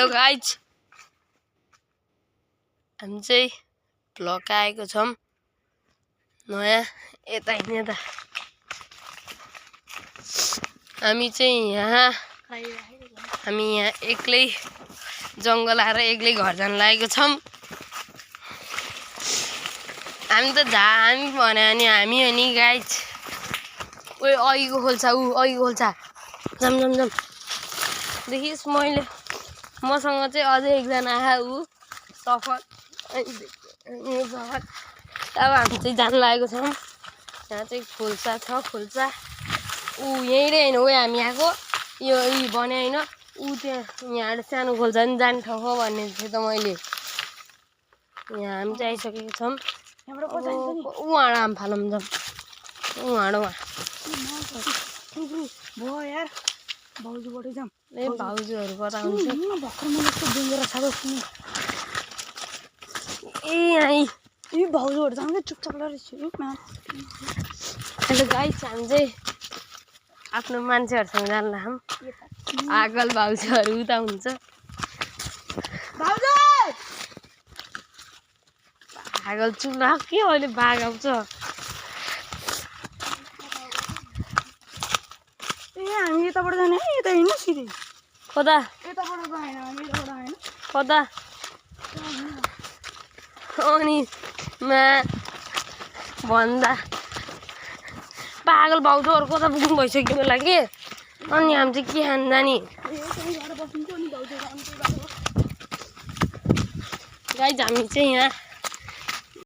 hello guys हामी चाहिँ vlog आएको छौं नयाँ यता हिँड्ने त हामी यहाँ एक्लै जंगल आएर एक्लै घर जान लागेको छौं हामी त हामी भने अनि हामी अनि गाइज ओइ अघिको खोल्सा अघिको खोल्सा जम जम जम देखिस् मैले मसँग चाहिँ अझै एकजना आयो उ सफर अब हामी चाहिँ जान लागेको छौं यहाँ चाहिँ खोल्सा छ खोल्सा उ यही रे हैन ओ हामी आएको यो बने हैन उ त्यहाँ यहाँ सानो खोल्सा नि जाने ठाउँ हो भन्ने थिएँ त मैले यहाँ हामी चाहिँ आइसकेको छौं उहाँ आम फालम जाम उहाँ भयो यार भाउजूबाटै जाम ए भाउजूहरु कता हुन्छ भर्खर मैले यस्तो डेन्जर छ बस्नु ए आई यो भाउजूहरु जाम के चुपचाप लरेछ हेलो गाइस हामी चाहिँ आफ्नो मान्छेहरुसँग जान लाग्छौं आगल भाउजूहरु उता हुन्छ भाउजू आगल चुला के अहिले बाघ आउँछ हामी यताबाट जाने है यता हिँड्नु सिधै कता यताबाट गएन हामी यताबाट आएन कता अनि मा भन्दा पागल भाउजूहरु कता पुग्नु भइसक्यो होला के अनि हामी चाहिँ के खान जाने गाइस हामी चाहिँ यहाँ